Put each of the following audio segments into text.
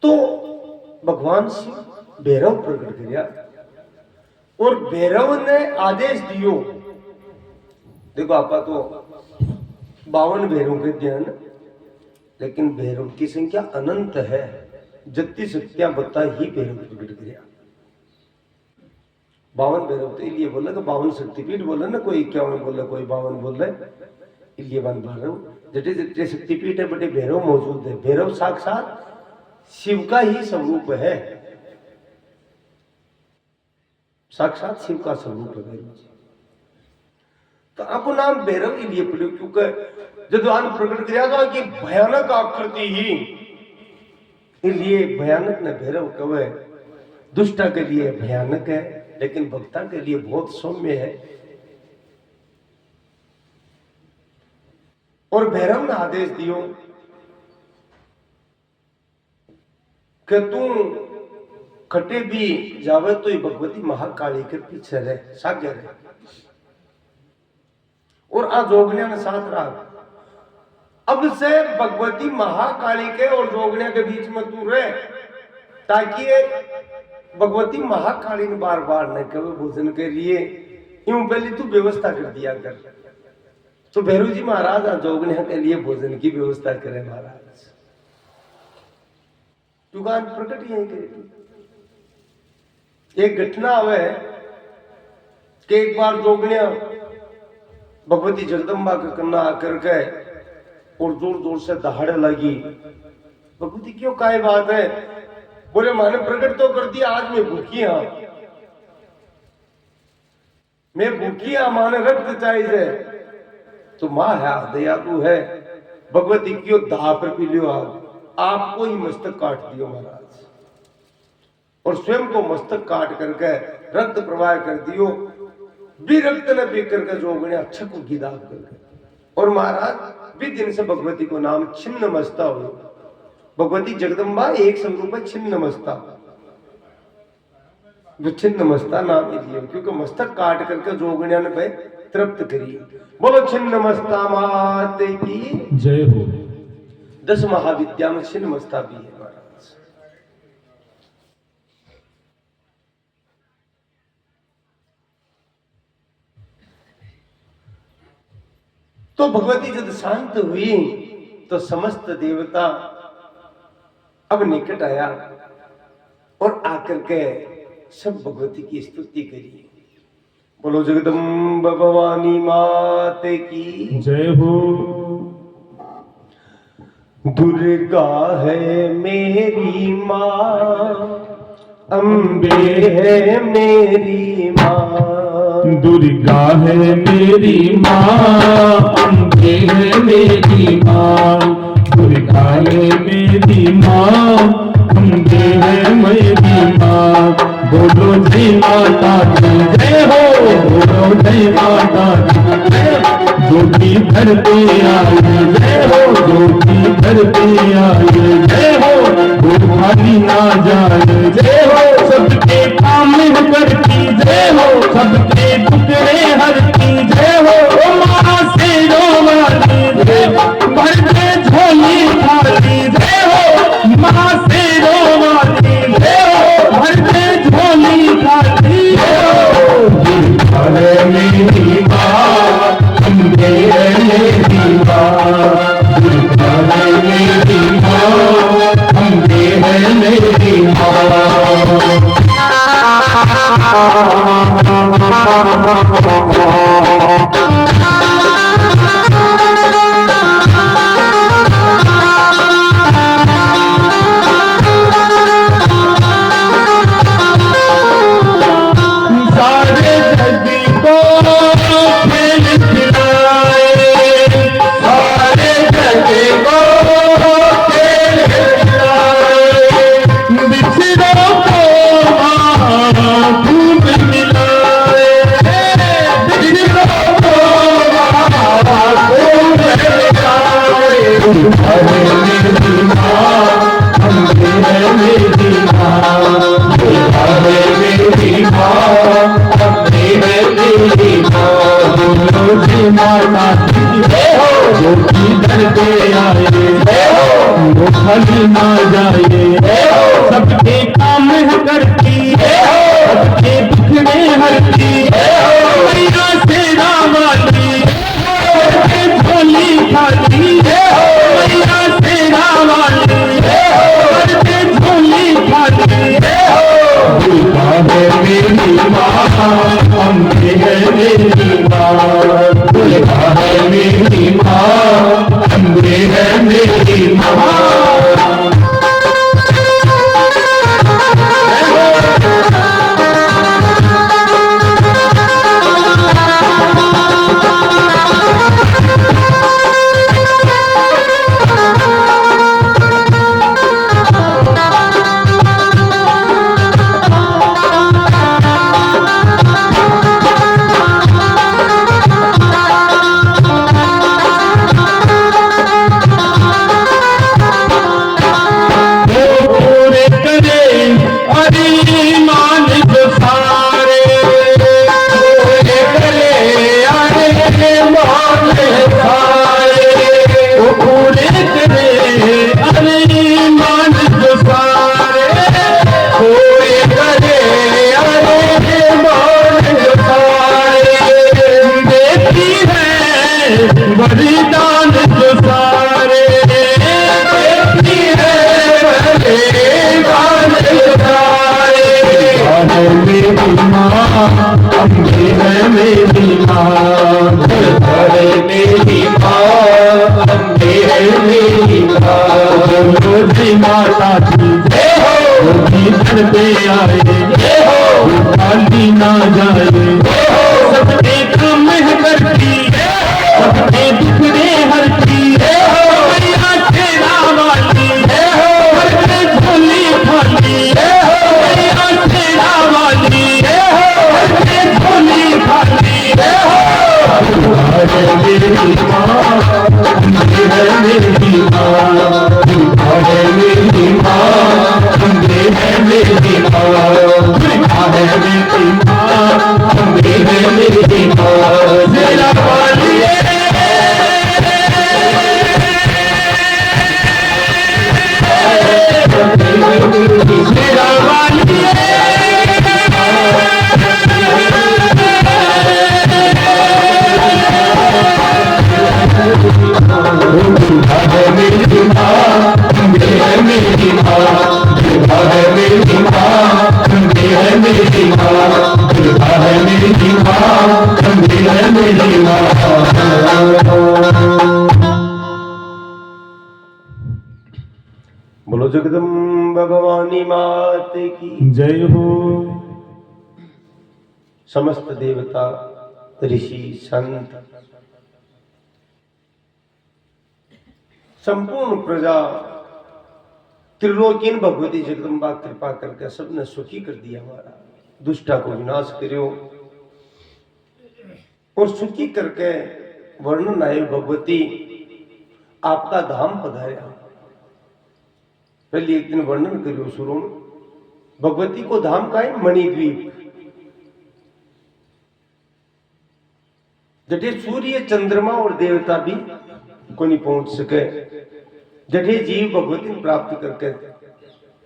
तो भगवान शिव भैरव प्रकट किया और भैरव ने आदेश दियो। देखो आपा तो 52 भैरव के ध्यान, लेकिन भैरव की संख्या अनंत है। जत्ती शक्तियां बता ही भैरव प्रकट किया। 52 भैरव तो इसलिए बोला कि 52 शक्तिपीठ बोले ना, कोई 51 बोले, कोई 52 बोले, इसलिए बन पा रहा हूं। जटे जटे शक्तिपीठ है बड़े भैरव मौजूद है। भैरव साक्षात शिव का ही स्वरूप है, साक्षात शिव का स्वरूप है भैरव जी। तो आपको नाम भैरव इसलिए पड़े क्योंकि जब आन प्रकट किया था कि भयानक आकृति ही, इसलिए भयानक ने भैरव कवे। दुष्टा के लिए भयानक है, लेकिन भक्ता के लिए बहुत सौम्य है। और भैरव ने आदेश दियो कि तू खटे भी जावे तो भगवती महाकाली के पीछे रहे, सागे रहे। और आज जोगनिया ने साथ रहा। अब से भगवती महाकाली के और जोगनिया के बीच में तू रहे, ताकि भगवती महाकाली ने बार बार न कभी भोजन के लिए यूं पहले तू व्यवस्था कर दिया कर। तो भैरव जी महाराज आज जोगनिया के लिए भोजन की व्यवस्था करे महाराज। दुकान प्रकट ही है। एक घटना हुए कि एक बार जोगनिया भगवती जगदम्बा के कन्ना आकर के और जोर जोर से दहाड़े लगी। भगवती क्यों काय बात है? बोले माने प्रकट तो कर दिया, आज मैं भूखी हाँ, मैं भूखी हाँ, माने रक्त चाहिए। तो माँ है दयालु है, भगवती क्यों दाह पर पी लियो, आपको ही मस्तक काट दियो महाराज। और स्वयं को मस्तक काट करके रक्त प्रवाह कर दियो। भी रक्त न पी करके जोगने अच्छा को गिदाग करके। और महाराज भी दिन से भगवती को नाम छिन्न मस्ता हुई। भगवती जगदम्बा एक स्वरूप है छिन्न मस्ता। जो छिन्न मस्ता नाम इसलिए क्योंकि मस्तक काट करके जोगनिया ने भाई तृप्त करी। बोलो छिन्न मस्ता माते की जय हो। 10 महाविद्या में छिन्न मस्ता भी है महाराज। तो भगवती जब शांत हुई तो समस्त देवता अब निकट आया और आकर के सब भगवती की स्तुति करी। बोलो जगदम्बा भवानी माते की जय हो। दुर्गा है मेरी माँ, अम्बे है मेरी माँ। दुर्गा है मेरी माँ, अम्बे है मेरी माँ। दुर्गा है मेरी माँ, अम्बे है मेरी माँ। बोलो जय माता की जय हो, बोलो जय माता की जय हो। ज्योति घर पे आई जय हो, ज्योति घर पे आई जय हो। वो खाली ना जाए जय हो, सबके काम करती जय हो, सबके टुकड़े हरती जय हो। माँ से रोवाली जय हो, भर के झोली खाली जय हो। माँ से रोवाली जय हो, भर के झोली खाली जय हो। दुर्गा है मेरी माँ, अम्बे है मेरी माँ। दुर्गा है मेरी माँ, अम्बे है मेरी माँ। खाली ना जाए बलिदान जो सारे देती है, बलिदान जो सारे। है मेरी माँ, अम्बे है मेरी माँ, है मेरी माँ, अम्बे है मेरी माँ। रोजी माता की जय हो, रोजी घर पे आए जय हो, खाली ना जाए जय हो, सबके काम करती सबके दुखड़े हरती मैया शेरा वाली हर झोली खाली मैया शेरा वाली हर झोली खाली। है मेरी माँ, है मेरी माँ, है मेरी माँ, है मेरी माँ, है मेरी माँ, है मेरी माँ। शेरा वाली शेरा वाली है मेरी माँ, है मेरी माँ, है मेरी माँ, है मेरी माँ, है मेरी माँ, है मेरी माँ। बोलो जगदम्बा भवानी मात की जय हो। समस्त देवता ऋषि संत संपूर्ण प्रजा त्रिलोकीन भगवती जगदम्बा कृपा करके सबने सुखी कर दिया। हमारा दुष्टा को विनाश करो और सुखी करके वर्णन आए भगवती आपका धाम पधारा। पहले एक दिन वर्णन करियो सुरो में भगवती को धाम का है मणिद्वीप, जठे सूर्य चंद्रमा और देवता भी को नहीं पहुंच सके, जठे जीव भगवती प्राप्त करके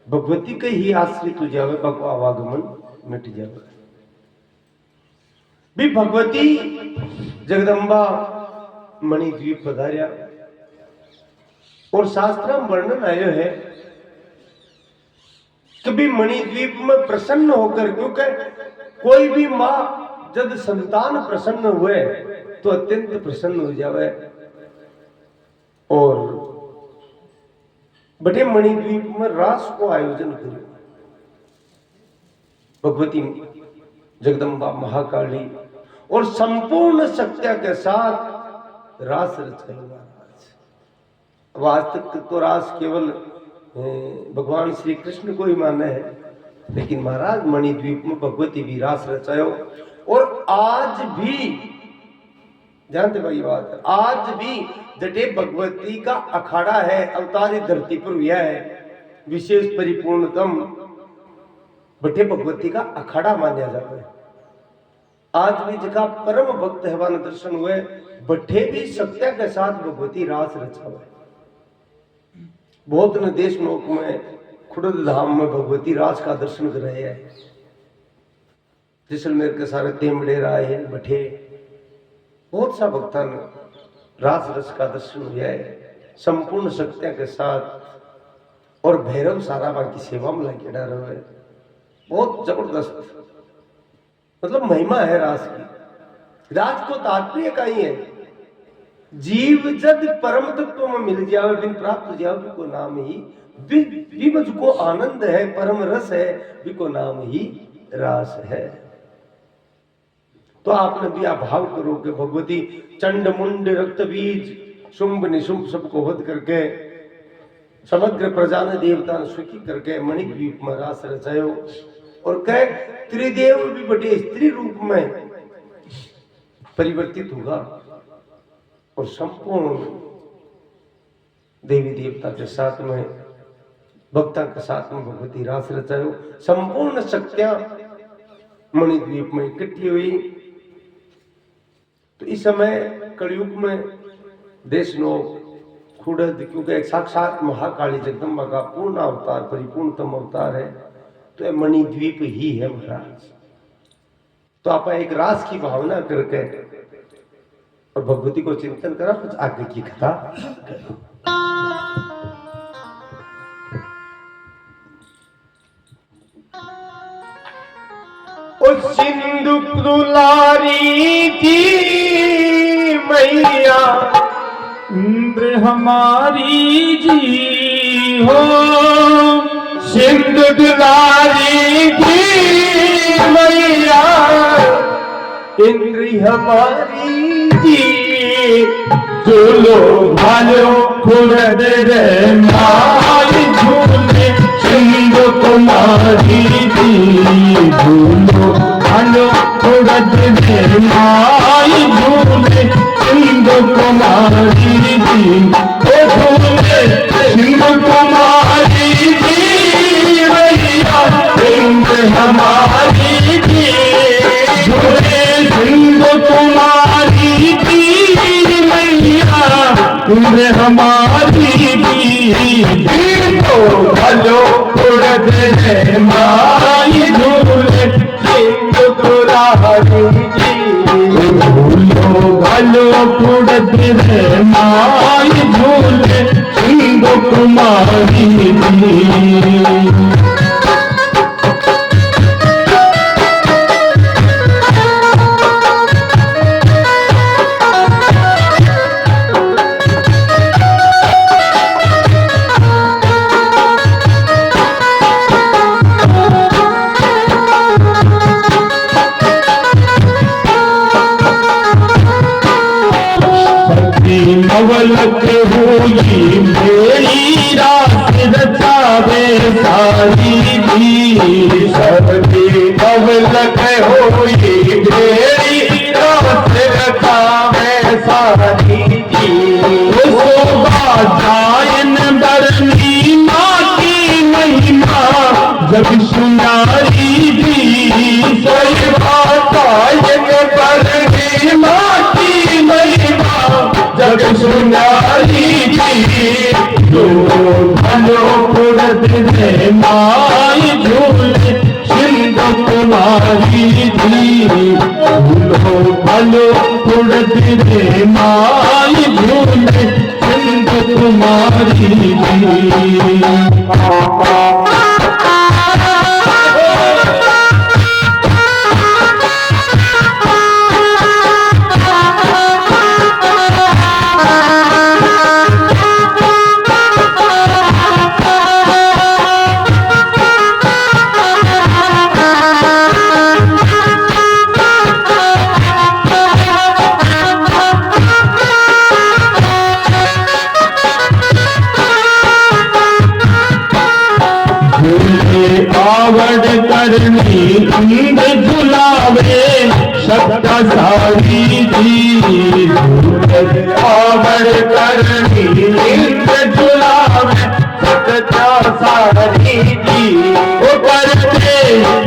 भगवती के ही आश्रित हो जावे, आवागमन मिट जावे। भी भगवती जगदम्बा मणिद्वीप पधार्या और शास्त्र में वर्णन आयो है कभी मणिद्वीप में प्रसन्न होकर, क्योंकि कोई भी मां जब संतान प्रसन्न हुए तो अत्यंत प्रसन्न हो जावे। और बड़े मणिद्वीप में रास को आयोजन करो। भगवती जगदम्बा महाकाली और संपूर्ण शक्तिया के साथ रास रचाएगा। अब आज तक तो रास केवल भगवान श्री कृष्ण को ही माने है, लेकिन महाराज मणिद्वीप में भगवती भी रास रचायो। और आज भी जानते भाई बात है, आज भी जटे भगवती का अखाड़ा है, अवतारी धरती पर हुआ है, विशेष परिपूर्णतम बटे भगवती का अखाड़ा माना जाता है। आज भी जगह परम भक्त हवान दर्शन हुए, बठे भी सत्या के साथ भगवती रास रचा हुआ है। बहुत न देश नोक में खुड़द धाम में भगवती रास का दर्शन कर रहे हैं। जैसलमेर के सारे तेमड़े राय है, बठे बहुत सा भक्तन रास रस का दर्शन हुआ है संपूर्ण शक्तिया के साथ। और भैरव सारा बाकी सेवा में लगे रहे, बहुत जबरदस्त मतलब महिमा है रास की। रास को तात्पर्य का ही है, जीव जद परम तत्व में मिल जावे बिन प्राप्त जावे को नाम ही विमज को आनंद है, परम रस है, विको नाम ही रास है। तो आपने भी भाव करो कि भगवती चंड मुंड रक्त बीज शुंभ निशुंभ सबको वध करके समग्र प्रजा ने देवता ने सुखी करके मणिद्वीप में रास रचायो और कह त्रिदेव भी बड़े स्त्री रूप में परिवर्तित होगा और संपूर्ण देवी देवता के साथ में भक्ता के साथ में भगवती रास रचायो। संपूर्ण शक्तियां मणिद्वीप में इकट्ठी हुई। तो इस समय कलयुग में देश लोग खुड़द, क्योंकि साक्षात महाकाली जगदम्बा का पूर्ण अवतार परिपूर्णतम अवतार है, तो यह मणिद्वीप ही है महाराज। तो आप एक रास की भावना करके और भगवती को चिंतन करा, कुछ आगे की कथा। उस सिंधु दुलारी की मैया इंद्र हमारी जी हो, सिंधु दुलारी की मैया इंद्र हमारी जी, झूलो भालो खुरद रे माई झूले सिंधु कुमारी जी, झूलो भालो खुरद रे माई झूले सिंधु कुमारी जी, ओ झूले सिंधु कुमारी जी मैया इंद्र हमारी जी, झूले सिंधु कुमारी जी मैया इंद्र हमारी जी, तो भलो उड़द रे माई झूले सिंधु कुमारी जी, झूलो भलो उड़द रे माई झूले सिंधु कुमारी जी। नवलक हुई मेरी रात रचावे सारी जी, सर्दी नवलक हुई मेरी रात रचावे सारी जी, शोभा जायन बरनी माँ की महिमा जब सुनारी जी, शोभा जायन बरनी माँ की महिमा जग सुनारी जी, जो भलो उड़द रे माई झूले सिंधु कुमारी जी, झूलो भलो उड़द रे माई झूले सिंधु कुमारी जी। आवड़ करनी इंद्र झुलावे सत्ता सारी जी, आवड़ करनी इंद्र झुलावे सत्ता सारी जी, ओ करते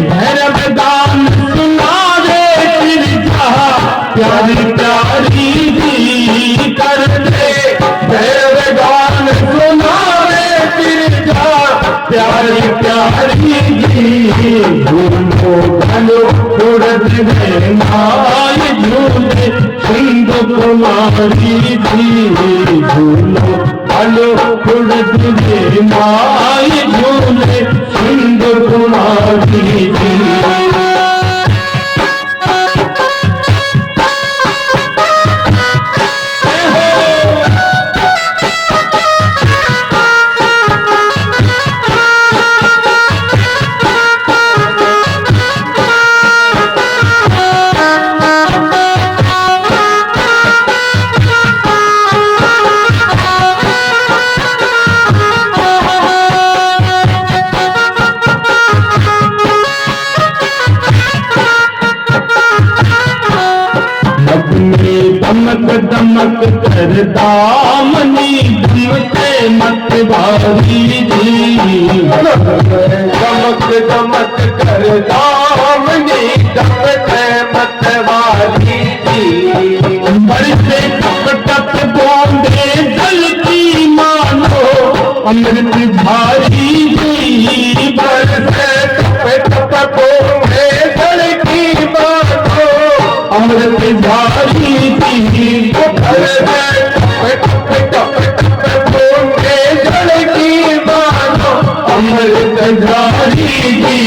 भैरव दान सुनावे तिरछा प्यारी प्यारी जी, करते भैरव दान सुनावे तिरछा प्यारी प्यारी जी, झूलो भलो उड़द रे माई झूले सिंधु कुमारी जी, झूलो भलो उड़द रे माई झूले सिंधु कुमारी जी। हो चमक कर दामनी धमके मत भारी जी। चमक चमक कर दामनी धमके मत भारी जी। बरसे टप टप बूंदे जल की मानो अमृत भारी जी। बरसे टप टप बूंदे जल की मानो अमृत भारी जी। बरसे टप टप बूंदे जल की मानो अमृत भारी जी।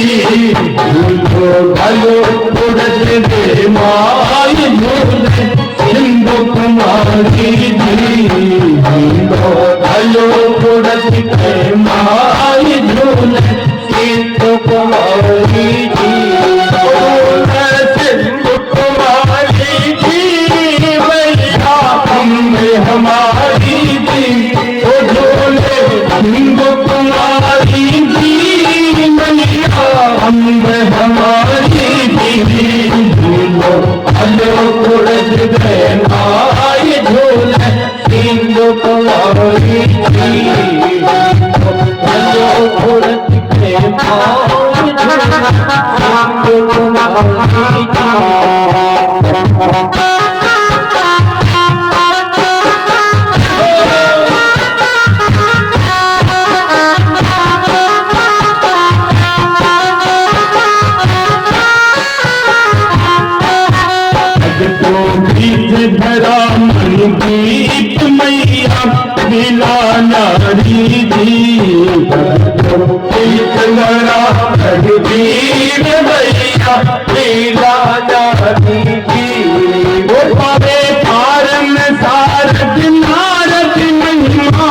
झूलो ढलो उड़त दे माई झूले सिंधु कुमारी जी। झूलो ढलो उड़त दे माई झूले सिंधु कुमारी जी। सिंधु कुमारी जी मैया अम्बे हमारी जी ओ झूले सिंधु कुमारी जी मैया अम्बे हमारी जी। झूलो ढलो उड़त दे माई झूले सिंधु कुमारी जी। ढलो उड़त दे माई झूले सिंधु कुमारी जी। धरा मन दीप मैया दिला नारी जी। धरा दीप मैया दिला नारी जी। वो पावे पार में सारद नारद महिमा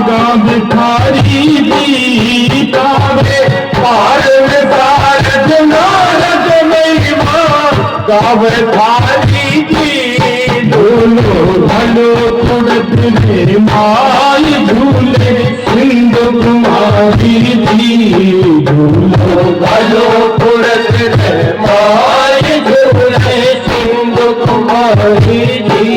गाव थारी जी। गावे पार में सारद नारद महिमा गावे थारी जी। झूलो ढलो उड़त दे माई झूले सिंधु कुमारी जी। झूलो ढलो उड़त दे माई झूले सिंधु कुमारी जी।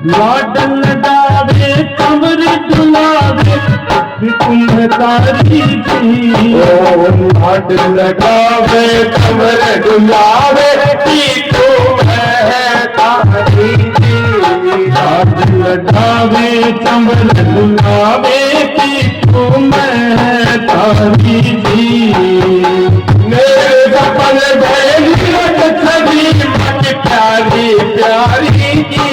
लाडल डावे कमर दुलावे विपुल तारी जी। हाथ लगावे कमर डुलावे पीको है तारी जी। लाडल डावे कमर दुलावे विपुल तारी जी। मेरे सपन भैली छवि मत प्यारी प्यारी जी।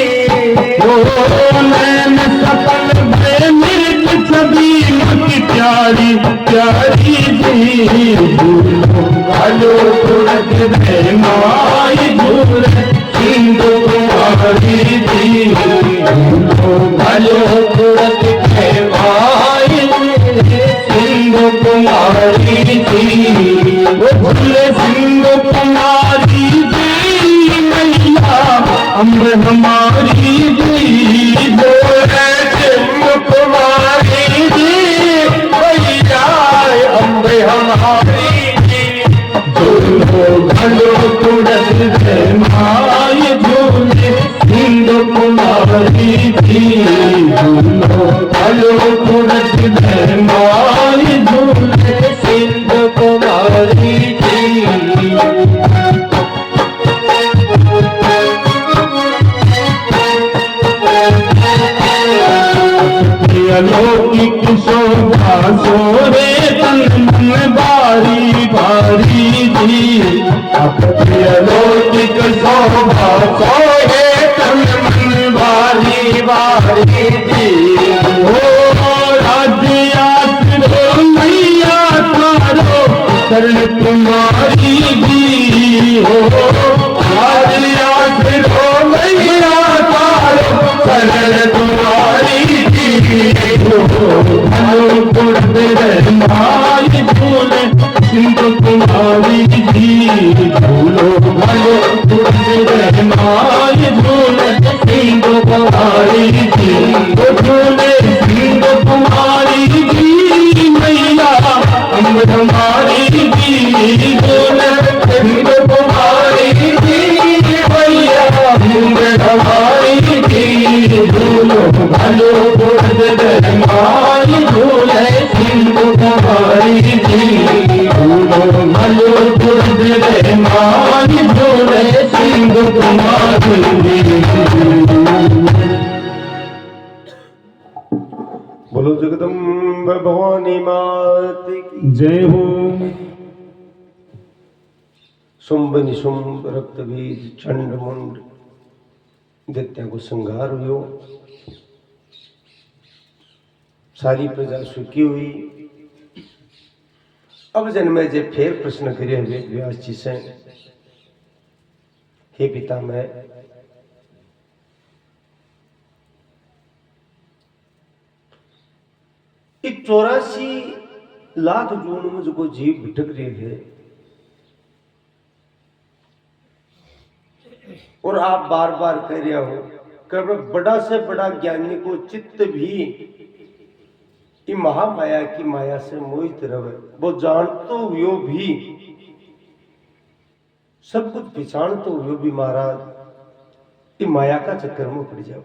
नैन सफल भय मृत छवि मत प्यारी प्यारी जी। झूलो उड़त दे माई झूले सिंधु कुमारी जी। झूलो उड़त दे माई सिंधु कुमारी जी। झूले सिंधु कुमारी जी मैया अम्ब हमारी जी। बोले सिंधु कुमारी जी कुमारी जी झूलो घलो कुड़त दे माय झूले सिंधु कुमारी जी झूलो घलो कुड़त दे माय झूले सिंधु कुमारी जी अलौकिक शोभा सोरे तन मन बारी बारी जी अपनी अलौकिक शोभा सोरे तन मन बारी बारी जी ओ राज्य आसरो मैया तारो शरण तुम्हारी जी हो राज्य आसरो मैया तारो शरण तुम्हारी माय झूले सिंधु कुमारी जी झूलो भलो माय झूले सिंधु कुमारी जी झूले सिंधु कुमारी जी मैया अम्ब हमारी जी झूले सिंधु कुमारी जी मैया अम्ब हमारी जी झूलो भलो माय झूले सिंधु कुमारी जी झूलो भलो माय झूले सिंधु कुमारी जी बोलो जगदम्ब भवानी मात की जय हो। शुंभ निशुंभ रक्त बीज चंड मुंड दैत्या को संहार हुयो सारी प्रजा सुखी हुई। अब जन्मे जे फेर प्रश्न करे वेद व्यास जी से हे पिता मैं इस 84 लाख जून में जो जीव भटक रहे हैं और आप बार बार कह रहे हो कि बड़ा से बड़ा ज्ञानी को चित्त भी कि महामाया की माया से मोहित रहे वो जानतो हुए भी सब कुछ पहचानतो हुए भी महाराज कि माया का चक्कर में पड़ जाए।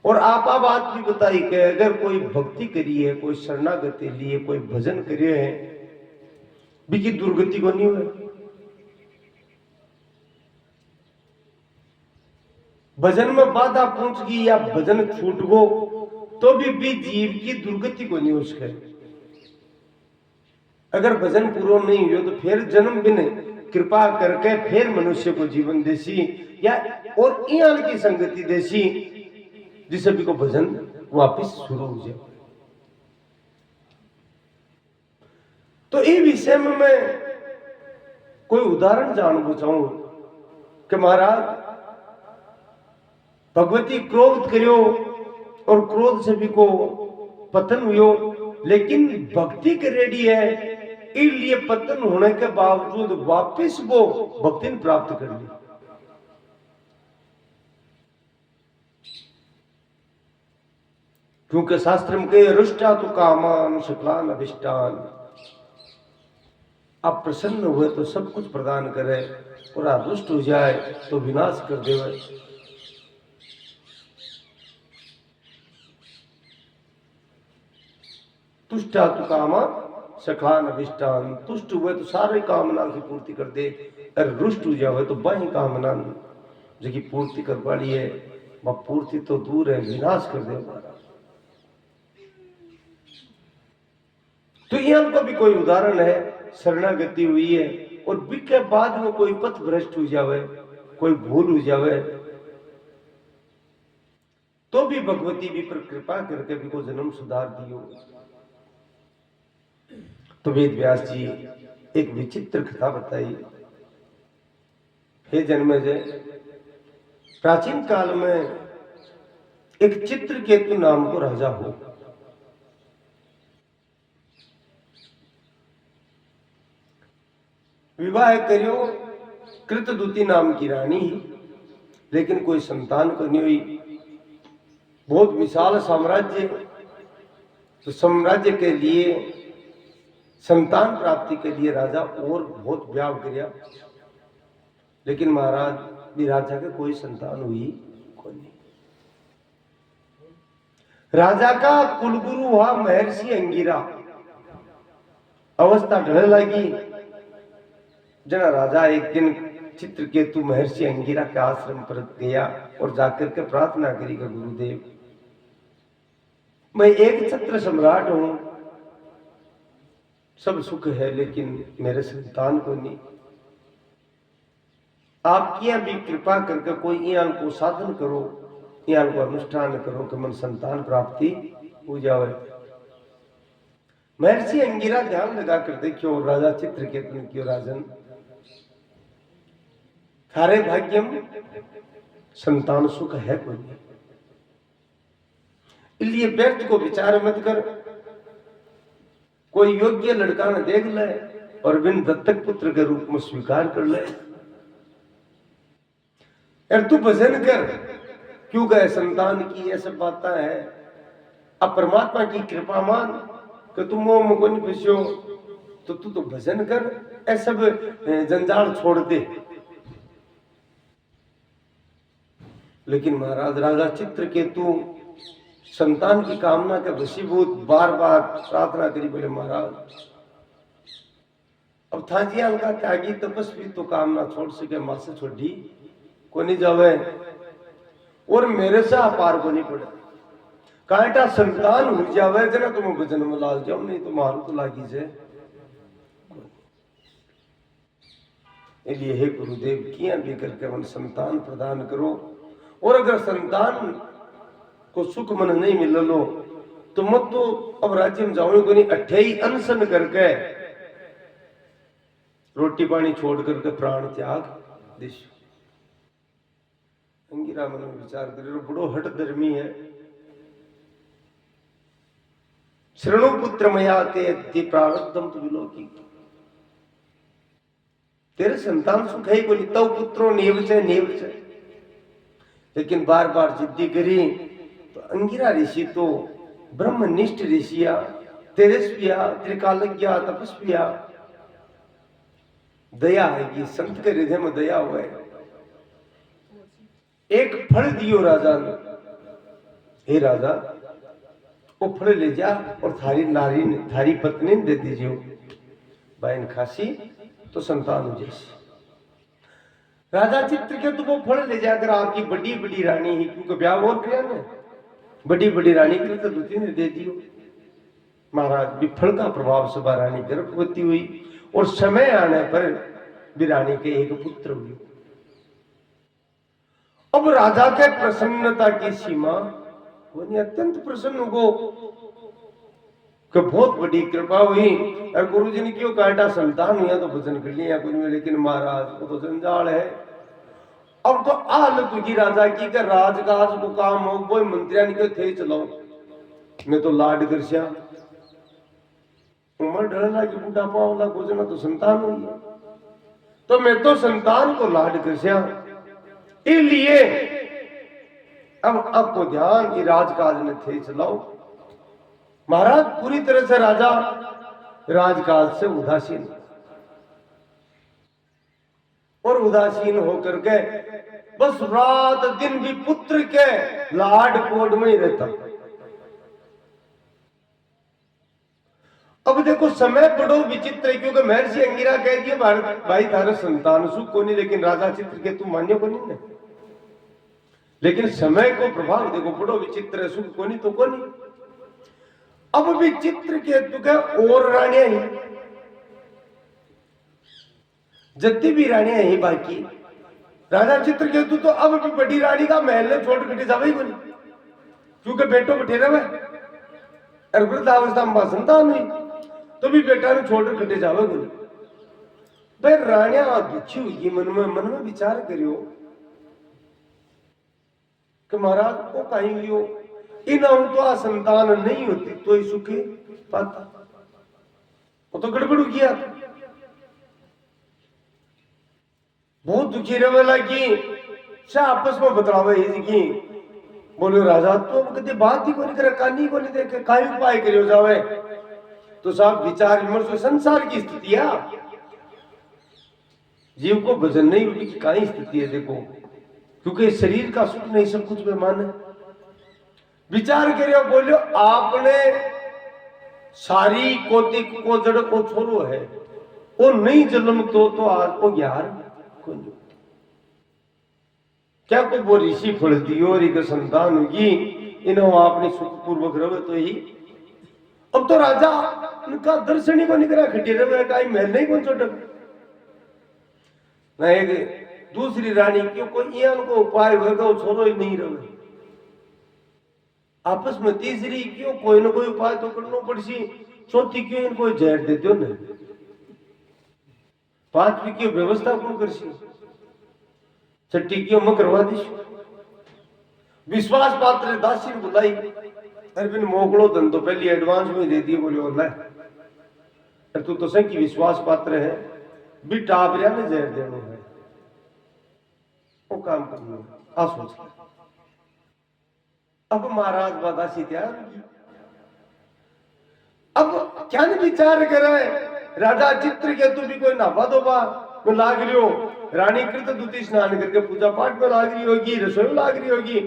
और आपा बात भी बताई कि अगर कोई भक्ति करी है कोई शरणागति लिए कोई भजन करे है भी दुर्गति को नहीं हुए भजन में बाधा पहुंच गई या भजन छूट गो तो भी जीव की दुर्गति को नहीं उसके अगर भजन पूरा नहीं हुआ तो फिर जन्म भी नहीं कृपा करके फिर मनुष्य को जीवन देसी या और इन की संगति देसी जिससे भी को भजन वापिस शुरू हो जाए। तो इस विषय में मैं कोई उदाहरण जानना चाहूं कि महाराज भगवती क्रोध करियो और क्रोध से भी को पतन हुयो लेकिन भक्ति करेडी है इसलिए पतन होने के बावजूद वापस वो भक्ति प्राप्त कर ली। क्योंकि शास्त्र में कहे रुष्टा तो कामान शुक्लान अभिष्टान आप प्रसन्न हुए तो सब कुछ प्रदान करे और आप रुष्ट हो जाए तो विनाश कर देवे। तुष्टा तो कामा सखान अभिष्टान तुष्ट हुए तो सारे कामना की पूर्ति कर दे और रुष्ट हो जाए तो वही कामना जो की पूर्ति कर पाड़ी है वह पूर्ति तो दूर है विनाश कर दे हमारा। तो यहाँ का भी कोई उदाहरण है शरणागति हुई है और बिके बाद में कोई पथ भ्रष्ट हो जावे कोई भूल हो जावे तो भी भगवती भी पर कृपा करके भी को जन्म सुधार दियो। तो वेद व्यास जी एक विचित्र कथा बताई। हे जन्मेजय प्राचीन काल में एक चित्रकेतु नाम को राजा हो विवाह करियो कृतदूती नाम की रानी लेकिन कोई संतान को नहीं हुई। बहुत विशाल साम्राज्य तो साम्राज्य के लिए, संतान प्राप्ति के लिए राजा और बहुत व्याव किया, लेकिन महाराज भी राजा के कोई संतान हुई कोई नहीं। राजा का कुलगुरु हुआ महर्षि अंगिरा। अवस्था ढलने लगी, जना राजा एक दिन चित्रकेतु महर्षि अंगिरा के आश्रम पर गया और जाकर के प्रार्थना करी कि गुरुदेव, मैं एक छत्र सम्राट हूं, सब सुख है, लेकिन मेरे संतान को नहीं। आपकी यहाँ भी कृपा करके कोई यहाँ को साधन करो, यहाँ को अनुष्ठान करो कि मन संतान प्राप्ति हो जाए। महर्षि अंगिरा ध्यान लगा कर देखियो, राजा चित्रकेतु ने क्यों, राजन थारे भाग्यम संतान सुख है कोई नहीं, इसलिए व्यर्थ को विचार मत कर, कोई योग्य लड़का न देख ले और बिन दत्तक पुत्र के रूप में स्वीकार कर ले। और तू भजन कर, क्यों गए संतान की ये सब बातें है, अब परमात्मा की कृपा मान कि तुम मोह में नहीं फंसियो, तो तू तो भजन कर, ऐसा सब जंजाल छोड़ दे। लेकिन महाराज राजा चित्रकेतु संतान की कामना के वशीभूत बार बार प्रार्थना करी, बोले महाराज अब था जी का त्यागी तपस्वी तो कामना छोड़ सके, मां से छोड़ी को नहीं जावे और मेरे से अपार को नहीं पड़े, कांटा संतान हो जावे जना तुम भजन में लाग जाओ, नहीं तो मारू तो लागी से। इसलिए हे गुरुदेव किया भी करके मन संतान प्रदान करो, और अगर संतान को सुख मन नहीं मिल लो तो मत तो अब राज्य में जाओ को नहीं, अठेई अनशन करके रोटी पानी छोड़ करके प्राण त्याग दिश। अंगिरा मन में विचार करे, बड़ो हट धर्मी है। शरणु पुत्र मया ते प्रारब्धम तो विलोकी, तेरे संतान सुख है को नहीं, तव पुत्रो नेव से। लेकिन बार बार जिद्दी करी तो अंगिरा ऋषि तो ब्रह्मनिष्ठ ऋषिया, तेजस्विया, त्रिकालज्ञा, तपस्विया, दया है कि संत के हृदय में दया हुआ है। एक फल दियो राजा ने, हे राजा वो फल ले जा और थारी नारी ने, थारी पत्नी ने दे दीजिए, बहन खासी तो संतान हो जैसी। राजा चित्रकेतु वो फल ले जाकर आपकी बड़ी बड़ी रानी ही, क्योंकि ब्याह और किया ना, बड़ी बड़ी रानी के तो दूती ने दे दियो। महाराज भी फल का प्रभाव से रानी गर्भवती हुई और समय आने पर भी रानी के एक पुत्र हुए। अब राजा के प्रसन्नता की सीमा वो अत्यंत प्रसन्न हो कि बहुत बड़ी कृपा हुई, और गुरु जी ने क्यों काटा संतान हुआ तो भजन कर लिया कुछ में, लेकिन महाराज वो तो जंजाल है। अब तो हालत हुई राजा की कर राजकाज को काम हो, कोई मंत्रिया ने थे चलाओ, मैं तो लाड कर श्या उम्र ढलना की बुढ़ापा वाला गुजरना तो संतान हुई है, तो मैं तो संतान को लाड कर श्या। इसलिए अब आपको ध्यान की राजकाज ने थे चलाओ। महाराज पूरी तरह से राजा राजकाज से उदासीन, और उदासीन होकर के बस रात दिन भी पुत्र के लाड कोड में ही रहता। अब देखो समय बड़ो विचित्र है, क्योंकि महर्षि अंगिरा कह दिया भाई थारे संतान सुख को नहीं, लेकिन राजा चित्रकेतु मान्य को नहीं, लेकिन समय को प्रभाव देखो बड़ो विचित्र है, सुख को नहीं तो को नहीं। अब भी चित्रकेतु के और रानियां ही, जत्ती भी रानियां ही बाकी, राजा चित्रकेतु तो अब भी बड़ी रानी का महल छोड़ के जावे को नहीं, क्योंकि बेटो बठेरा में और वृद्धावस्था में संतान हुई तो भी बेटा ने छोड़ कटे जावे को नहीं। भाई रानियां दुखी हुई मन में विचार करियो कि महाराज को कहीं लियो इन तो संतान नहीं होती तो ही सुखी पाता, वो तो गड़बड़ किया, बहुत दुखी रहे लगी, आपस में बतलावे की बोलो राजा तो कदे बात ही को नहीं करे, कानी को नहीं देखे, काई उपाय करियो जावे। तो साहब विचार विमर्श संसार की स्थिति है, जीव को भजन नहीं होगी कि काई स्थिति है देखो, क्योंकि शरीर का सुख नहीं सब कुछ बेमान है। विचार करियो, बोलो आपने सारी कोटि को जड़ को छोरो है, वो नहीं जन्म तो आज वो यार को नहीं। क्या को वो ऋषि फल दियो री का संतान होगी, इन्हों आपने सुख पूर्वक रहे तो ही। अब तो राजा उनका दर्शन ही को नहीं करा, खटी रहे का महल नहीं कौन छोटा ना। एक दूसरी रानी क्यों कोई ये उनको उपाय होगा, वो छोरो ही नहीं रहे आपस में। तीसरी क्यों कोई ना कोई उपाय तो करना पड़सी। चौथी क्यों इनको जहर दे दो ना। पांचवी क्यों व्यवस्था कौन करसी। छठी क्यों मैं करवा दी। विश्वास पात्र दासी ने बुलाई, अरविंद मोकड़ो धन तो पहले एडवांस में दे दिए। बोले और तू तो सही की विश्वास पात्र है, बिटा आप ने जहर देना है, वो काम करना है। आ सोच अब महाराज बादासी तैयार होगी। अब क्या नहीं विचार करे, राजा चित्र के तू भी कोई नाभा दोबा में लाग रही हो, रानी कृत दूती स्नान करके पूजा पाठ में लाग रही होगी, रसोई में लाग रही होगी।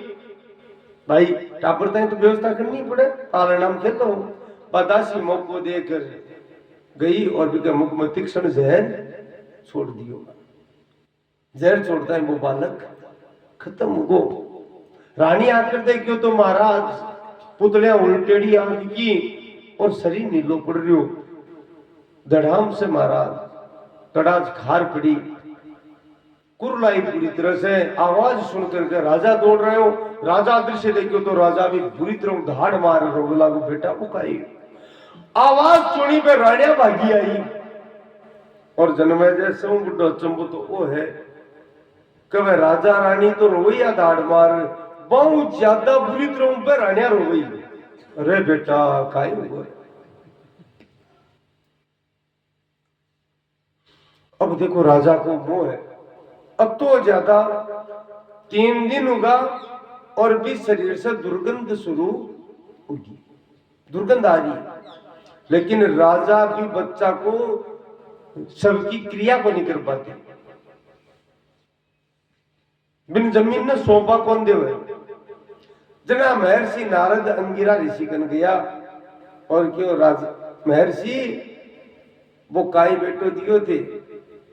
भाई टापर तक तो व्यवस्था करनी पड़े, ताला नाम खेल लो। बादासी मौको देकर गई और भी मुख में तीक्ष्ण जहर छोड़ दियो। जहर छोड़ता है वो बालक खत्म हो। रानी आकर देखियो तो महाराज पुतलियां उल्टेड़ी आंख की और शरीर नीलो पड़ रही हो। धड़ाम से महाराज कड़ाच खार पड़ी, कुरलाई पूरी तरह से। आवाज सुनकर के राजा दौड़ रहे हो। राजा दृश्य देखियो तो राजा भी बुरी तरह धाड़ मार रोगला को बेटा उकाई। आवाज सुनी पे रानिया भागी आई और जन्मे जैसे बुढ़ो चंबू तो वो है कवे राजा रानी तो रोइया धाड़ मार, बहुत ज्यादा बुरी तरह पे रानिया रो गई। अरे बेटा काई हुआ। अब देखो राजा को मोह है, अब तो ज्यादा 3 दिन होगा और भी शरीर से दुर्गंध शुरू होगी, दुर्गंध आ रही। लेकिन राजा भी बच्चा को सबकी क्रिया को नहीं कर पाते। बिन जमीन ने सौंपा कौन देवे। जना महर्षि नारद अंगिरा ऋषि कन गया और क्यों राजा महर्षि वो काई बेटो दियो थे,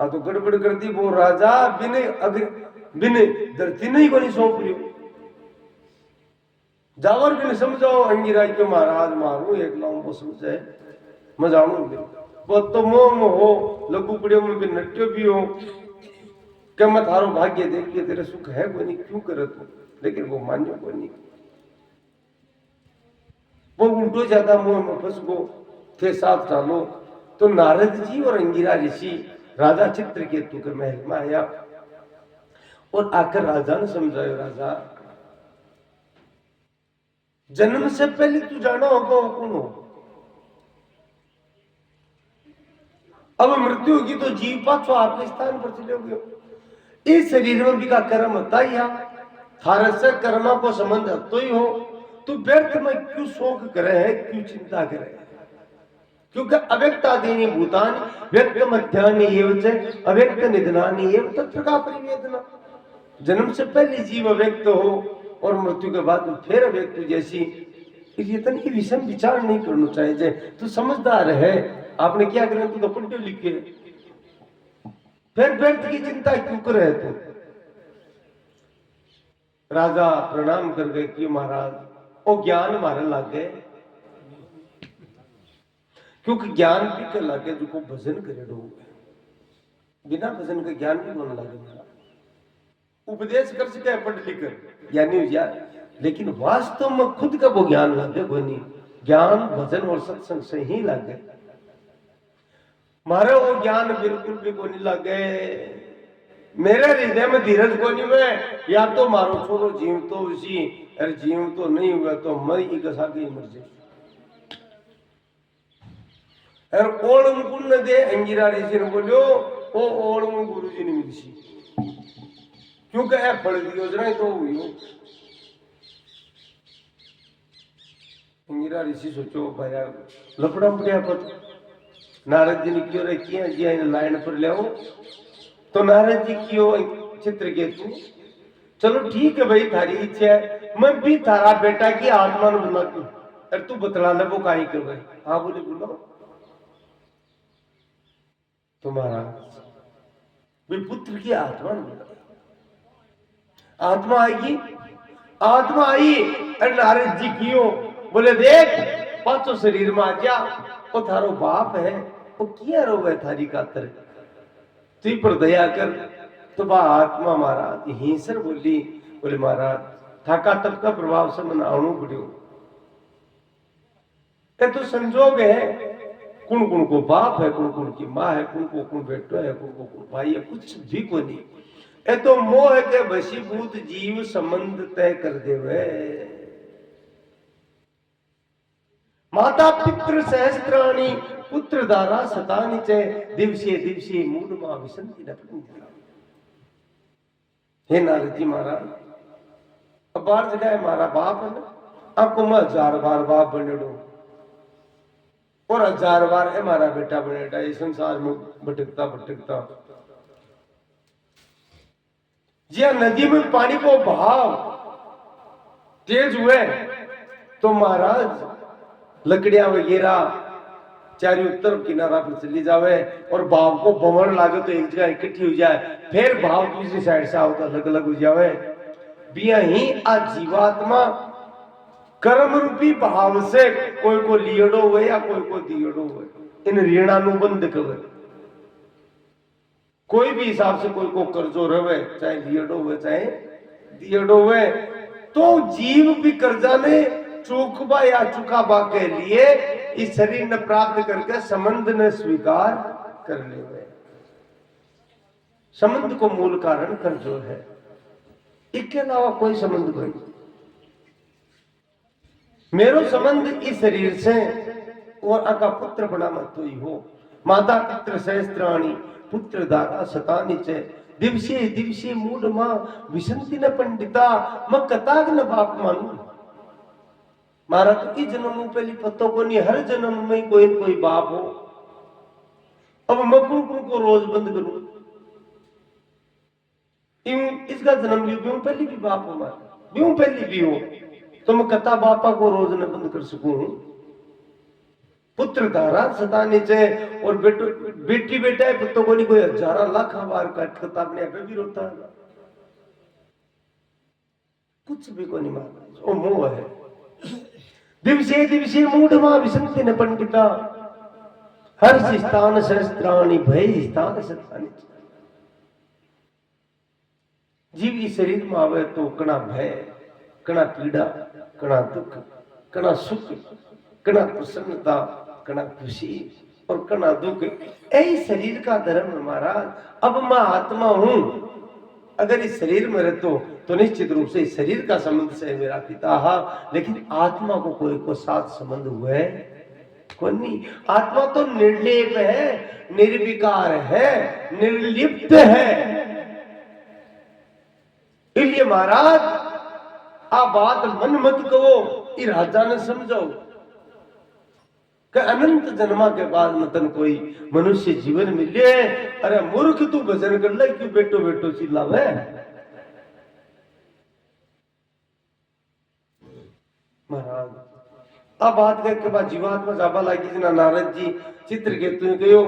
तो गड़बड़ कर दी। वो राजा बिन धरती नहीं को नहीं सौंप रही। जावर भी समझाओ अंगिरा के महाराज मारू एक लाऊं वो समझे मैं जानूंगी। वो तो मोह हो लघु पड़ियों में भी नट्यो भी हो क्या मैं थारो भाग्य देख के तेरे सुख है कोई नहीं क्यों करे तू। लेकिन वो मान्यो कोई नहीं, वो उल्टो ज्यादा मोह में फंस गो थे साथ डालो। तो नारद जी और अंगिरा ऋषि राजा चित्रकेतु के महल में आया और आकर राजा ने समझाया, राजा जन्म से पहले तू जाना होगा वो कौन हो। अब मृत्यु होगी तो जीव पाछो आपके स्थान पर चले गए। इस शरीर में भी का कर्म होता ही है, थारे से कर्मा को संबंध तो ही हो। तू व्यर्थ में क्यों शोक करे है, क्यों चिंता करे है। क्योंकि अव्यक्तादीनि भूतानि व्यक्त मध्यानि एव च अव्यक्त निधनानि एव तत्र का परिवेदना। जन्म से पहले जीव अव्यक्त हो और मृत्यु के बाद फिर अव्यक्त जैसी इतनी विषम विचार नहीं करना चाहिए। तू समझदार है, आपने क्या करें तू तो पढ़े लिखे, फिर व्यर्थ की चिंता क्यों करे तू। राजा प्रणाम कर गए कि महाराज वो ज्ञान मारे लग गए, क्योंकि ज्ञान भी कर लगे जो को भजन करे लोग, बिना भजन के ज्ञान भी होने लगे। उपदेश कर सके पढ़ लिख कर ज्ञानी हो जाए, लेकिन वास्तव में खुद का वो ज्ञान लगे कोई नहीं। ज्ञान भजन और सत्संग से ही लगे। मारे वो ज्ञान बिल्कुल भी को नहीं लगे। मेरे हृदय में धीरज को नहीं में, या तो मारो छोड़ो जीव तो उसी, अरे जीव तो नहीं हुआ तो मरी की कसा की मर जाए। और ओलम कुन दे अंगिरा ऋषि ने बोलो ओ ओलम गुरु जी ने मिलसी, क्योंकि ए फल दी योजना तो हुई हो। इंदिरा ऋषि सोचो भाया लपड़ा पड़िया पत नारद जी ने क्यों रखी है जी इन लाइन पर ले आओ तो नारद जी क्यों चित्रकेतु चलो ठीक है भाई थारी इच्छा है मैं भी थारा बेटा की आत्मा ने बुला तू अरे तू बतला ले वो काई कर भाई हाँ बोले बुलाओ तुम्हारा वे पुत्र की आत्मा ने बुला आत्मा आएगी आत्मा आई अरे नारद जी क्यों बोले देख पांचों शरीर में आ जा वो थारो बाप है वो किया रोवे थारी खातर तू पर दया कर तो बा आत्मा महाराज हिंसर बोली बोले महाराज थाका तप का प्रभाव से मन आणु पड़ियो ये तो संजोग है कुण कुण को बाप है कुण कुण की माँ है कुण को कुण बेटो है कुण को कुण भाई है कुछ भी को नहीं ये तो मोह के वशीभूत जीव संबंध तय कर देवे माता पितृ सहस्त्राणी पुत्र दारा सतानी चे दिवसे दिवसे मूड मां विसंति न हे नारद जी महाराज अब बार जगह है मारा बाप है ना आपको मैं 1000 बार बाप बनेड़ो और 1000 बार है मारा बेटा बनेड़ा इस संसार में भटकता भटकता जी नदी में पानी को बहाव तेज हुए तो महाराज लकड़ियां वगैरह चारों तरफ किनारा पर चली जावे और भाव को बमण लागे तो एक जगह इकट्ठी हो जाए फिर भाव दूसरी साइड से आओ तो अलग अलग हो जावे बिया ही आ जीवात्मा कर्म रूपी भाव से कोई को लियड़ो हुए या कोई को दियड़ो हुए इन ऋणानुबंध कवे कोई भी हिसाब से कोई को कर्जो रहे चाहे लियड़ो हुए चाहे दियड़ो हुए तो जीव भी कर्जा ने चूकबा या चुकाबा के लिए इस शरीर ने प्राप्त करके संबंध ने स्वीकार कर ले हुए संबंध को मूल कारण कर्जो है इसके अलावा कोई संबंध कोई मेरो संबंध इस शरीर से और अका पुत्र बना मत ही हो माता पितृ सहस्त्राणी पुत्र दारा शतानी चे दिवसे दिवसे मूड मां विसंति न पंडिता मैं कताग न बाप मानू मारा तो की जन्म में पहली पत्तों को नहीं हर जन्म में कोई न कोई बाप हो अब मैं कुण को रोज बंद करूं इसका जन्म भी हूं पहली भी बाप हो मारा भी हूं पहली भी हो तो मैं कथा बापा को रोज न बंद कर सकूं पुत्र धारा सताने चे और बेटो बेटी बेटा है पुत्रों को नहीं कोई 1000 लाख बार काट कथा अपने आप भी रोता है कुछ भी को नहीं मारना वो मोह है दिवसे दिवसे मूढ़ मां विसंति न पंडिता हर स्थान सहस्त्राणी भय स्थान सतानी जीव की शरीर में आवे तो कणा भय कणा पीड़ा कणा दुख कणा सुख कणा प्रसन्नता कणा खुशी और कणा दुख यही शरीर का धर्म हमारा अब मैं आत्मा हूं अगर इस शरीर में रहते हो तो निश्चित रूप से इस शरीर का संबंध से मेरा पिता है लेकिन आत्मा को कोई को साथ संबंध हुआ है कोई नहीं आत्मा तो निर्लेप है निर्विकार है निर्लिप्त है इसलिए महाराज आ बात मन मत कहो ये राजा ने समझो कि अनंत जन्मा के बाद मतन कोई मनुष्य जीवन मिले अरे मूर्ख तू भजन कर ले क्यों बेटो बेटो चिल्लावे महाराज अब बात करके बाद जीवात्मा जाबा लागी जना नारद जी चित्रकेतु कहो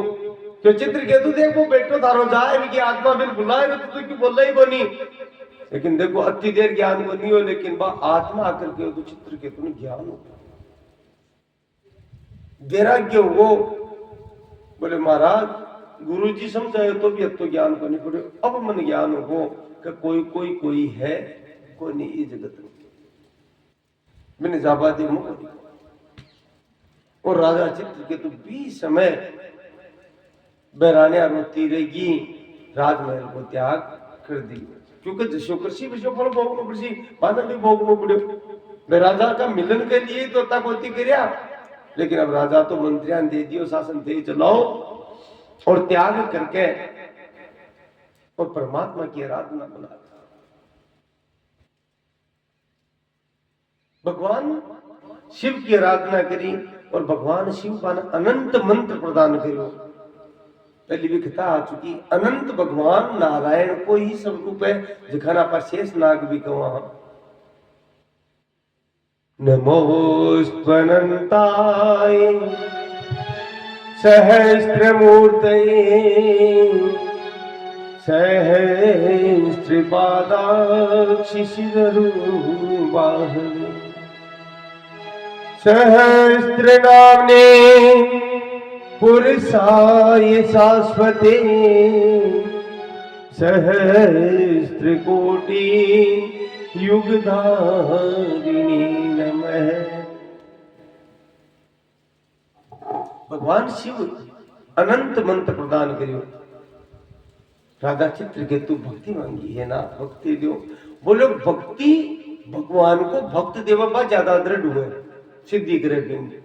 क्यों चित्रकेतु देख वो बेटो थारो जाए भी की आत्मा बिन बुलाए तो तू क्यों बोल ही बनी लेकिन देखो अति देर ज्ञान को नहीं हो लेकिन बा आत्मा आकर के तो चित्रकेतु ने ज्ञान हो वैराग्य हो बोले महाराज गुरु जी समझाए तो भी अब तो ज्ञान को नहीं पड़े अब मन ज्ञान हो कि कोई है कोई नहीं ये जगत में मैंने जाबादी मुख और राजा चित्रकेतु 20 समय बहरानिया रोती रहेगी राजमहल को त्याग कर दी क्योंकि जशो कृषि विशो फल भोगनो कृषि बांधन भी भोगनो पड़े राजा का मिलन के लिए तो तक होती करिया लेकिन अब राजा तो मंत्रियां दे दियो शासन दे चलाओ और त्याग करके और परमात्मा की आराधना बना भगवान शिव की आराधना करी और भगवान शिव का अनंत मंत्र प्रदान करो। पहली भी कथा आ चुकी, अनंत भगवान नारायण को ही स्वरूप है, जिखाना पर शेष नाग भी कहा। नमोस्तनंताय सहस्रमूर्तये सहस्रपादाक्षिशिररूपाहने सहस्रनाम्ने पुरुषाय शाश्वते सहस्रकोटि युगधारिणी नमः। भगवान शिव अनंत मंत्र प्रदान करियो। राजा चित्रकेतु भक्ति मांगी है ना, भक्ति दो। बोलो भक्ति भगवान को भक्त देवा ज्यादा दृढ़ हुए, सिद्धि करेंगे,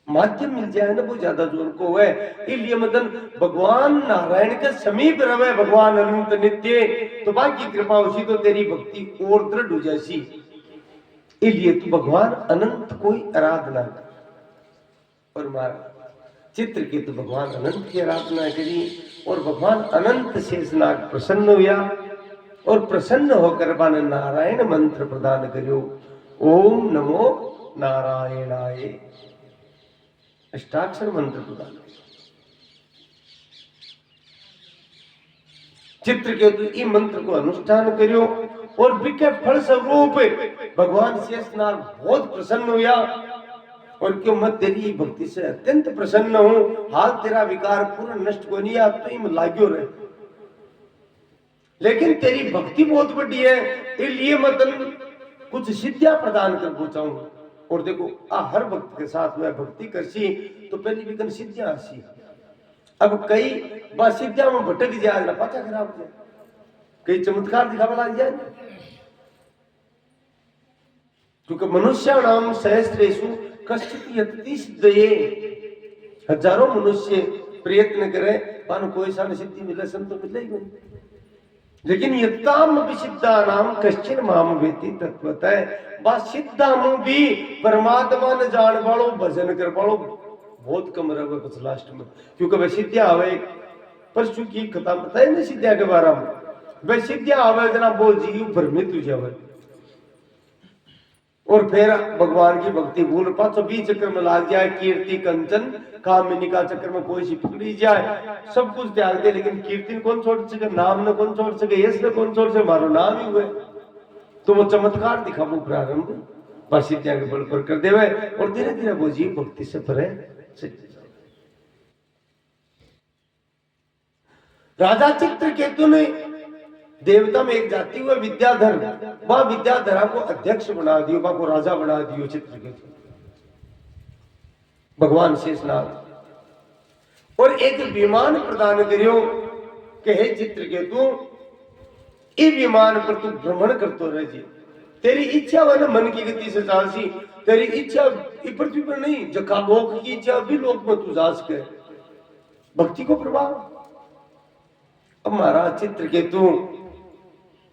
माध्यम मिल जाए ना वो ज्यादा जोर को है। इसलिए मदन भगवान नारायण के समीप रहे, भगवान अनंत नित्य, तो बाकी कृपा उसी तो तेरी भक्ति और दृढ़ हो जैसी। इसलिए तू भगवान अनंत कोई आराधना कर। और महाराज चित्रकेतु भगवान अनंत की आराधना करी और भगवान अनंत शेषनाग प्रसन्न हुआ और प्रसन्न होकर बन नारायण मंत्र प्रदान करो। ओम नमो नारायणाय अष्टाक्षर मंत्र प्रदान। चित्रकेतु इस मंत्र को अनुष्ठान करो और विके फल स्वरूप भगवान शेषनाग बहुत प्रसन्न हुआ और क्यों मैं तेरी भक्ति से अत्यंत प्रसन्न हूं, हाल तेरा विकार पूरा नष्ट को नहीं, आप तो ही लाग्यो रहे, लेकिन तेरी भक्ति बहुत बड़ी है, इसलिए मैं तन कुछ सिद्धियां प्रदान कर पहुंचाऊं। और देखो हर भक्त के साथ में भक्ति करसी तो पहली भी कन सिद्धियां आसी। अब कई बार सिद्धियां में भटक जाए ना, पता खराब हो जाए, कई चमत्कार दिखावा लग जाए, क्योंकि मनुष्य नाम सहस्रेषु कश्चित् यतति सिद्धये। हजारों मनुष्य प्रयत्न करे पर कोई सा सिद्धि मिले, सन तो मिले ही नहीं। लेकिन यत्ताम विसिद्धा नाम कश्चिन माम वेति तत्वतः, बस सिद्धाम भी परमात्मा ने जान वालो भजन कर वालो बहुत कम रहे कुछ लास्ट में, क्योंकि वह सिद्धियां आवे परसों की कथा बताए ना सिद्धियां के बारे में, वह सिद्धियां आवे जना वो जीव भ्रमित हो जावे और फिर भगवान की भक्ति भूल पाचो बीच चक्कर में लाग जाए, कीर्ति कंचन कामिनी का चक्कर में कोई सी पकड़ी जाए, सब कुछ त्याग दे, लेकिन कीर्ति कौन छोड़ सके, नाम ने कौन छोड़ सके, यश ने कौन छोड़ सके, मारो नाम ही हुए। तो वो चमत्कार दिखा वो प्रारंभ सिद्धियां के बल पर कर देवे और धीरे धीरे वो जीव भक्ति से परे। राजा चित्रकेतु ने देवता में एक जाति हुआ विद्याधर, वह विद्याधरा को अध्यक्ष बना दियो, वह को राजा बना दियो चित्रकेतु भगवान शेषनाग। और एक विमान प्रदान करियो कि हे चित्रकेतु इस विमान पर तू भ्रमण करतो रह जी, तेरी इच्छा वह मन की गति से चालसी, तेरी इच्छा पृथ्वी पर नहीं, जखा लोक की इच्छा भी लोक में तू जा सके, भक्ति को प्रभाव। अब महाराज चित्रकेतु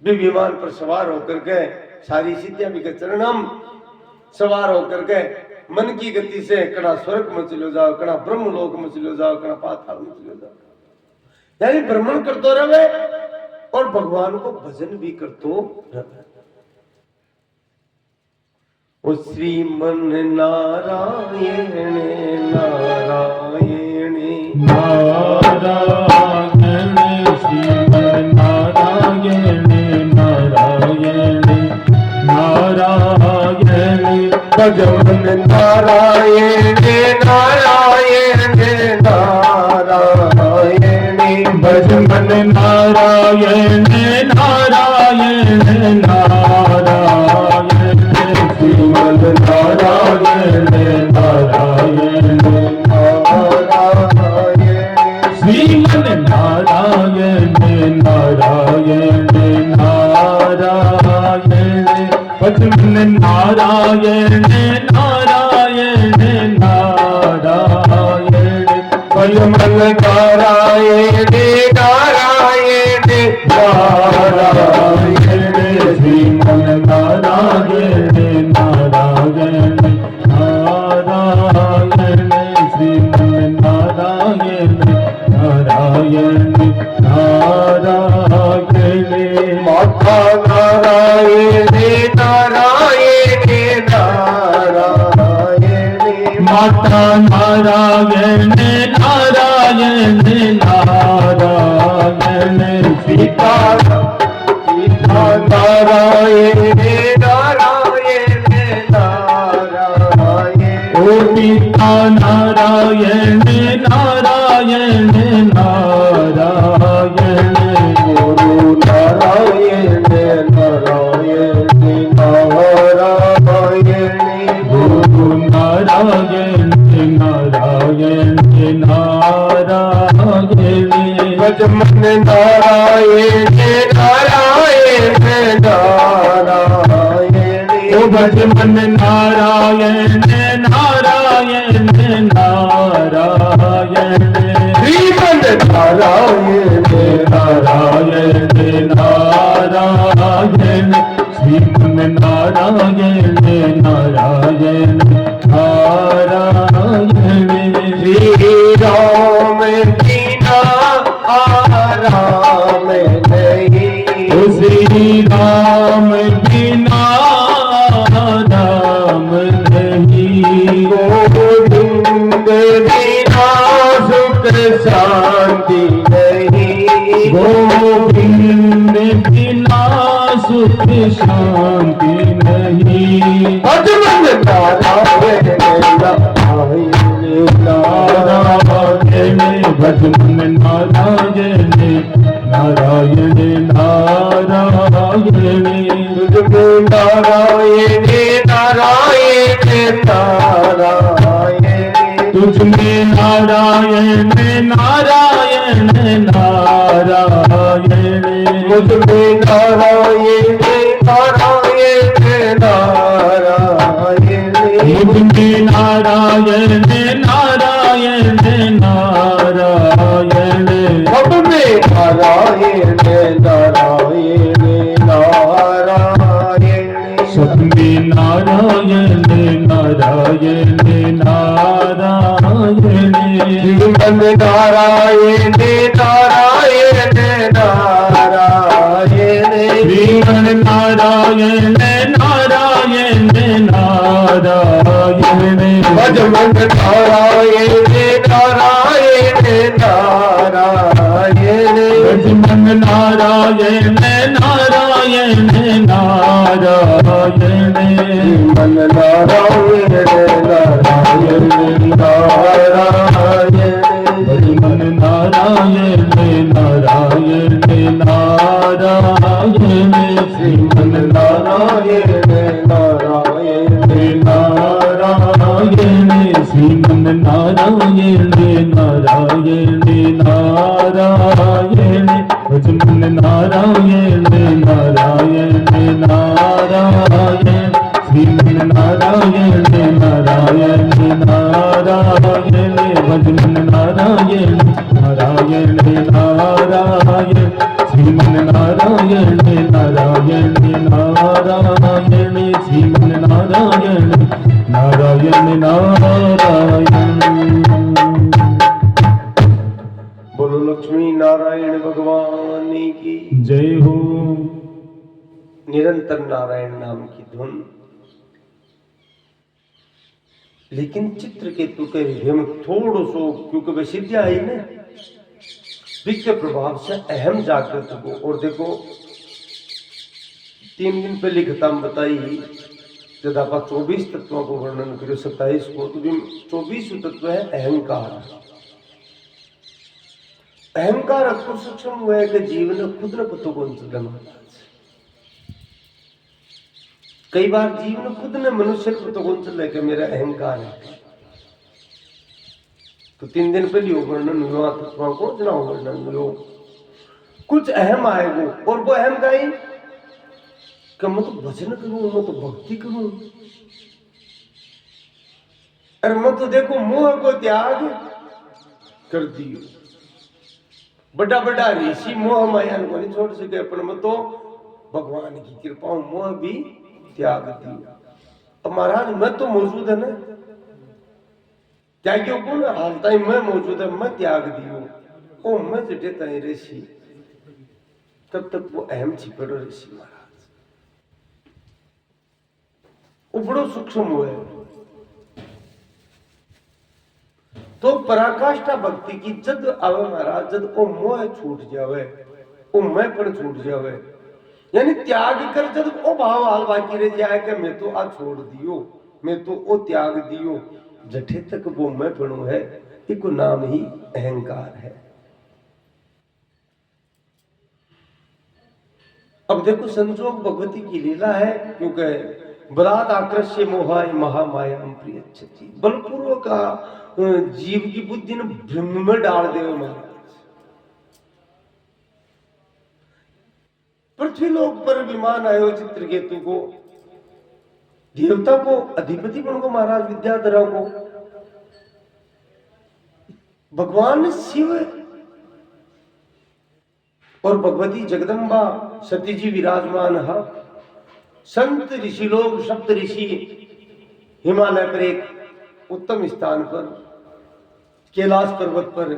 भी विमान पर सवार होकर के सारी सिद्धियां भी के चरणम सवार होकर के मन की गति से कड़ा स्वर्ग में चलो जाओ, कड़ा ब्रह्म लोक में चलो जाओ, कड़ा पाताल में चलो जाओ, यानी भ्रमण करते रहे और भगवान को भजन भी करतो रहे। ओ श्रीमन नारायण नारायण नारायण श्रीमन नारायण नारायण नारायण भगवन नारायण नारायण नारायण भजन नारायण नारायण नारायण श्रीमन नारायण नारायण श्रीमन नारायण नारायण नारायण भजन नारायण नारायण नारायण भजन नारायण नारायण नारायण श्रीमन नारायण नारायण नारायण नारायण माता नारायण नारायण नारायण माता नारायण नारायण नारायण सीता सीता नारायण नारायण नारायण ओ पिता नारायण नारायण नारायण गुरु नारायण नारायण नारायण गुरु नारायण नारायण नारायण भजमन नारायण नारायण नारायण ओ भजमन नारायण नारायण नारायण श्रीमन नारायण नारायण नारायण श्रीमन नारायण नारायण नारायण श्री राम दीना आराम नहीं ओ श्री राम बिना राम नहीं गोविंद बिना सुख शांति नहीं गोविंद बिना सुख शांति नहीं भजमन नारायण नारायण नारायण भजमन नारायण नारायण नारायण तुझको नारायण नारायण नारायण तुझ में नारायण नारायण नारायण मुझ में नारायण नारायण नारायण मुझ में नारायण नारायण नारायण सब में नारायण नारायण नारायण सब में नारायण नारायण नारायण श्रीमन नारायण नारायण नारायण श्रीमन नारायण नारायण नारायण भजमन नारायण नारायण नारायण भजमन नारायण नारायण नारायण मन नारायण नारायण नारायण भजमन नारायण नारायण नारायण श्रीमन नारायण नारायण नारायण श्रीमन नारायण नारायण नारायण भजमन नारायण नारायण नारायण श्रीमन नारायण नारायण नारायण भजमन नारायण नारायण नारायण श्रीमन नारायण नारायण नारायण श्रीमन नारायण नारायण नारायण बोलो लक्ष्मी नारायण भगवान की जय हो। निरंतर नारायण नाम की धुन। लेकिन चित्रकेतु के हृदय में थोड़ो सो, क्योंकि वह सिद्धि आई ना, वित्त प्रभाव से अहम जागृत हो। और देखो 3 दिन पहले खत्म बताई जब आप 24 तत्वों को वर्णन करो 27 को, तो 24 तत्व है अहंकार। अहंकार अक्सर सक्षम हुआ है कि जीवन खुद न पतो कौन सा महाराज। कई बार जीवन खुद ने मनुष्य को तो कौन सा लेके मेरा अहंकार है। तो 3 दिन पहले वर्णन हुआ तत्वों को जना वर्णन हुआ कुछ अहम आएगो। और वो अहम का ही कि मैं तो भजन करूं, मैं तो भक्ति करूं। अरे मैं तो देखो मोह को त्याग कर दियो। बड़ा बड़ा ऋषि मोह माया को नहीं छोड़ सके, पर मैं तो भगवान की कृपा मोह भी त्याग दियो। अब महाराज मैं तो मौजूद है ना, क्या क्यों को ना हाल टाइम मैं मौजूद है, मैं त्याग दियो। ओ मैं जटे तय ऋषि तब तक वो अहम छिपड़ो ऋषि महाराज वो बड़ो सूक्ष्म हुआ है। तो पराकाष्ठा भक्ति की जद आवे महाराज, जद ओ मोह छूट जावे, ओ मैं पर छूट जावे, यानी त्याग कर जब ओ भाव हाल बाकी रह जाए कि मैं तो आ छोड़ दियो, मैं तो ओ त्याग दियो, जठे तक वो मैं पणु है, इको नाम ही अहंकार है। अब देखो संजोग भगवती की लीला है, क्योंकि बलात् आकृष्य मोहाय महामाया प्रियच्छति, बलपूर्वक जीव की बुद्धि ने भ्रम में डाल देवे महाराज। पृथ्वीलोक पर विमान आयो चित्रकेतु को, देवता को अधिपति बन को महाराज विद्याधरा को भगवान शिव और भगवती जगदम्बा सती जी विराजमान है। संत ऋषि लोग सप्त ऋषि हिमालय पर एक उत्तम स्थान पर कैलाश पर्वत पर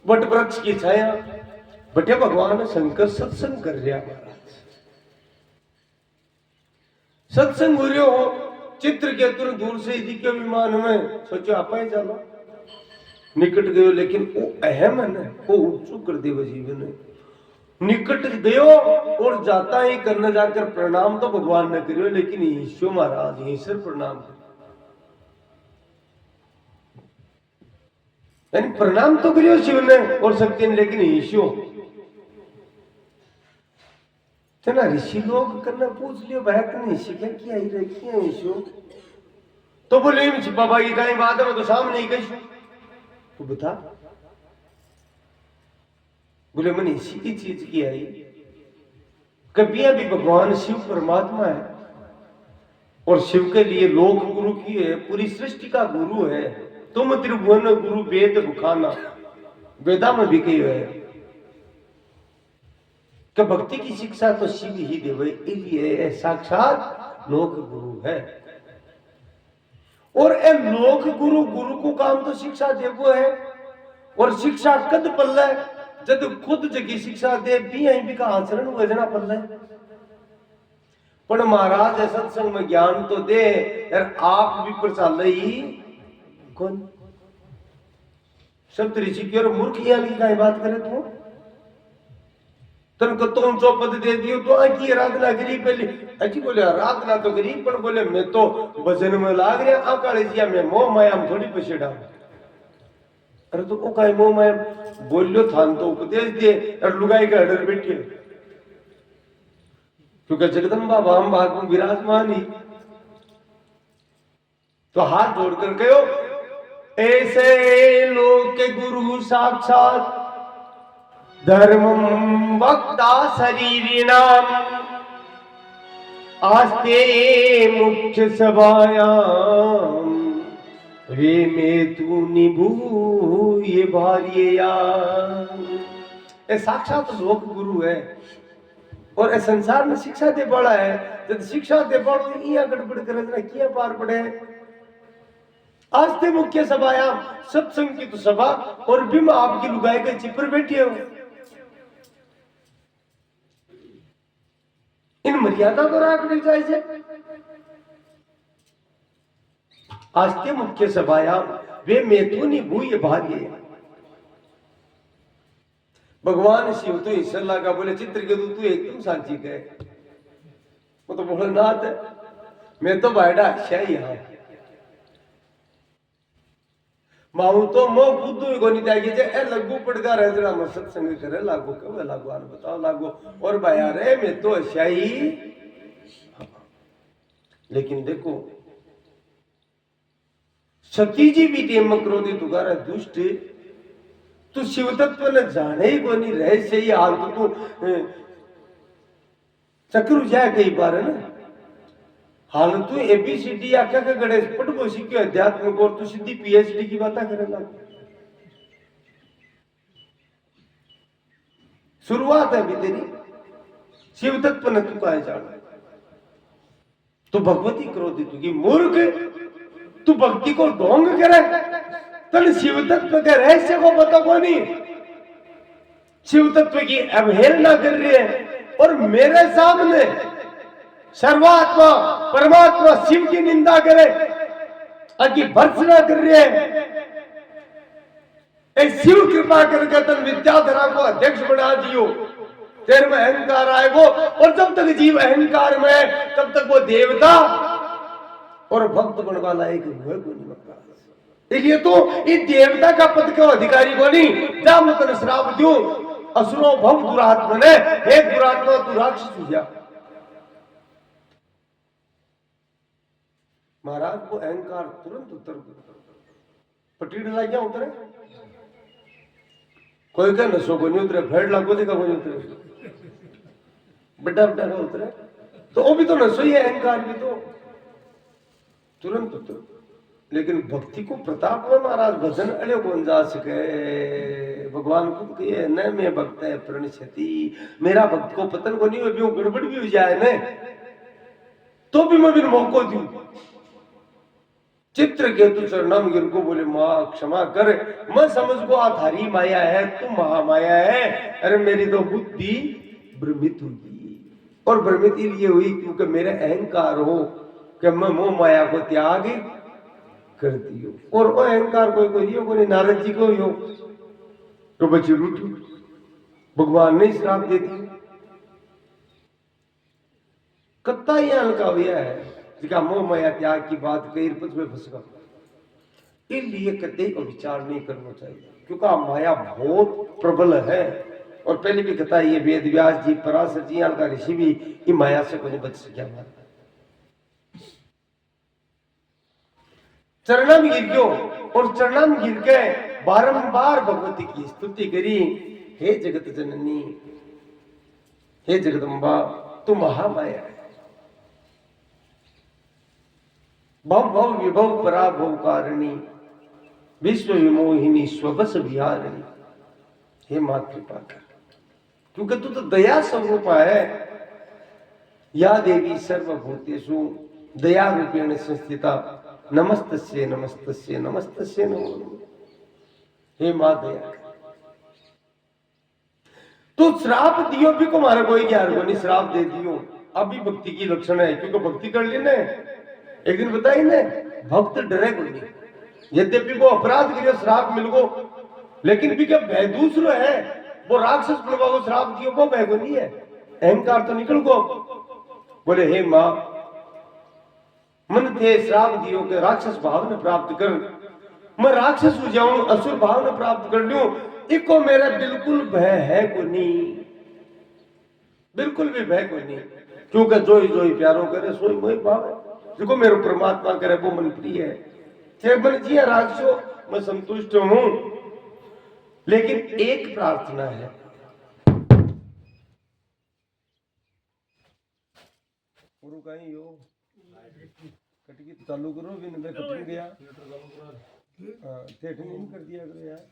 वट वृक्ष की छाया बटे भगवान शंकर सत्संग कर रहा महाराज। सत्संग हो रहे हो, चित्रकेतु दूर से दिखे विमान में, सोचो आप ही चलो निकट गयो, लेकिन वो अहम है ना, वो ऊंचू कर देव जीवन है। निकट गयो और जाता ही करने जाकर प्रणाम तो भगवान ने करियो, लेकिन ईश्वर महाराज ईश्वर प्रणाम कर, यानी प्रणाम तो करियो शिव ने और शक्ति ने, लेकिन ईश्वर ना ऋषि लोग करना पूछ लियो भाई तुम ऋषि क्या किया ही रखी है ईश्वर, तो बोले बाबा की कहीं बात है, मैं तो सामने ही कही तो बता, बोले मैंने इसी की चीज की आई, कभी अभी भगवान शिव परमात्मा है और शिव के लिए लोक गुरु की है, पूरी सृष्टि का गुरु है, तुम त्रिभुवन गुरु वेद बुखाना, वेदा में भी कही है कि भक्ति की शिक्षा तो शिव ही देवे, इसलिए साक्षात लोक गुरु है। और ए लोक गुरु, गुरु को काम तो शिक्षा देवो है, और शिक्षा कद पल्ले जब खुद जगी शिक्षा दे भी आई भी का आचरण वजना पल्ले। पर महाराज सत्संग में ज्ञान तो दे यार, आप भी प्रचाल ही कौन सप्त ऋषि की और मूर्ख की का बात करे तू, तनको तुम चौपद दे दियो तो आकी आराधना करी, पहले अच्छी बोले आराधना तो करी, पर बोले मैं तो भजन में लाग रहा आकाले जिया में मोह माया में थोड़ी पछेड़ा। अरे तो ओ काई मोह माया बोलियो थान तो उपदेश दे और लुगाई का डर बैठे, क्योंकि जगदम्बा वाम भाग में विराजमान ही, तो हाथ जोड़कर कहो ऐसे लोग के गुरु साक्षात धर्मं वक्ता शरीरिणाम आस्ते मुख्य सभायाम वे में तू निभूय भार्यया। ये साक्षात लोक गुरु है और ये संसार में शिक्षा दे पड़ा है, जब शिक्षा दे पड़ो इया गड़बड़ करे किया पार पड़े। आस्ते मुख्य सभायाम, सत्संग की तो सभा और बिम आपकी लुगाई के चिपर बैठी हो, इन मर्यादा को रखनी चाहिए। आस्ते मुख्य सभाया वे मेथुनी भूय भार्य, भगवान शिव तो ईश्वर लगा बोले चित्रकेतु तू एकदम साची कहे, वो तो भोलेनाथ है, मैं तो बायडा अच्छा ही हाँ माऊ तो मो बुद्धू को नहीं चाहिए ए लगू पड़गा रह जरा मैं सत्संग करे लागू कब लागू आने बताओ लागू और भाया रे मैं तो अच्छा ही। लेकिन देखो सती जी भी टेम क्रोधित उगारा दुष्ट, तू शिव तत्व न जाने ही को नहीं रह से ही हाल तो तू चक्र जाए कई बार है ना, हाल तू एबीसीडी आख्या का गणेश पढ़बो सीखो अध्यात्म को, तू सीधी पीएचडी की बात करेगा। शुरुआत है अभी तेरी, शिव तत्व न तू कहे जाना, तो भगवती क्रोधित होगी मूर्ख, तू भक्ति को ढोंग करे तन शिव तत्व के रहस्य को पता को नहीं, शिव तत्व की अवहेलना कर रहे हैं और मेरे सामने सर्वात्मा परमात्मा शिव की निंदा करे, अति भर्त्सना कर रहे हैं। शिव कृपा करके तन विद्याधरा को अध्यक्ष बना दियो, तेरे में अहंकार आएगो, और जब तक जीव अहंकार में है तब तक वो देवता और भक्त बन वाला एक हुए को नहीं बता। इसलिए तो इस देवता का पद के अधिकारी को नहीं जा मैं तेरे श्राप दूं, असुरो भव दुरात्मा ने, हे दुरात्मा तू राक्षस हो जा। महाराज को अहंकार तुरंत उतर पटीड़ ला क्या उतरे, कोई क्या नशो को नहीं उतरे, फेड़ लागो देखा को नहीं उतरे, बड़ा बड़ा का उतरे, तो वो भी तो नशो ही है, अहंकार भी तो तुरंत उतर। लेकिन भक्ति को प्रताप में महाराज भजन अड़े कौन जा सके। भगवान खुद कहे न मैं भक्त है प्रणशति, मेरा भक्त को पतन को नहीं हो, गड़बड़ भी हो जाए न तो भी मैं फिर मौको दूं। चित्र केतु चरणम गिर को बोले माँ क्षमा कर, मैं समझ को आधारी माया है, तू महामाया है। अरे मेरी तो बुद्धि भ्रमित हुई, और भ्रमित इसलिए हुई क्योंकि मेरे अहंकार हो कि मैं मोह माया को त्याग करती हूँ। और वो अहंकार कोई हो कोई नारद जी को हो तो बच्ची रूठी, भगवान ने श्राप दे दी। कत्ता ही हल्का हुआ है जिसका मोह माया त्याग की बात कही में फंस गया। इसलिए कते को विचार नहीं करना चाहिए क्योंकि माया बहुत प्रबल है। और पहले भी कथा ये वेद व्यास जी पराशर जी हल्का ऋषि भी ये माया से कोई बच सका। चरणम गिर गयो, और चरणम गिर के बारंबार भगवती की स्तुति करी, हे जगत जननी, हे जगदम्बा तू महामाया है, भव भव विभव पराभव कारिणी, विश्व विमोहिनी स्वबस विहारिणी। हे मां कृपा कर, क्योंकि तू तो दया स्वरूप है। या देवी सर्वभूतेषु दया रूपेण संस्थिता, नमस्तस्ये नमस्तस्ये नमस्तस्ये नमो नमः। हे मां दया कर। तो श्राप दियो भी को मारा कोई ज्ञान को नहीं, श्राप दे दियो अभी भक्ति की लक्षण है। क्योंकि भक्ति कर लेने एक दिन बताई ने भक्त डरे को नहीं, यद्यपि वो अपराध करियो श्राप मिल गो, लेकिन भी क्या भय दूसरो है, वो राक्षस बनवा को श्राप दियो वो भय को नहीं है, अहंकार तो निकल गो। बोले हे मां मन थे श्राप दियो के राक्षस भाव ने प्राप्त कर, मैं राक्षस हो जाऊं, असुर भाव ने प्राप्त कर लूं, इको मेरा बिल्कुल भय है को नहीं, बिल्कुल भी भय को नहीं। क्योंकि जोई जोई प्यारो करे सोई मोहि भाव है, देखो मेरे परमात्मा करे वो मन प्रिय है। थे मन जिया राक्षो मैं संतुष्ट हूं, लेकिन एक प्रार्थना है। गुरु कहीं यो कटकी चालू करो भी नहीं कट गया, थिएटर नहीं कर दिया करो यार।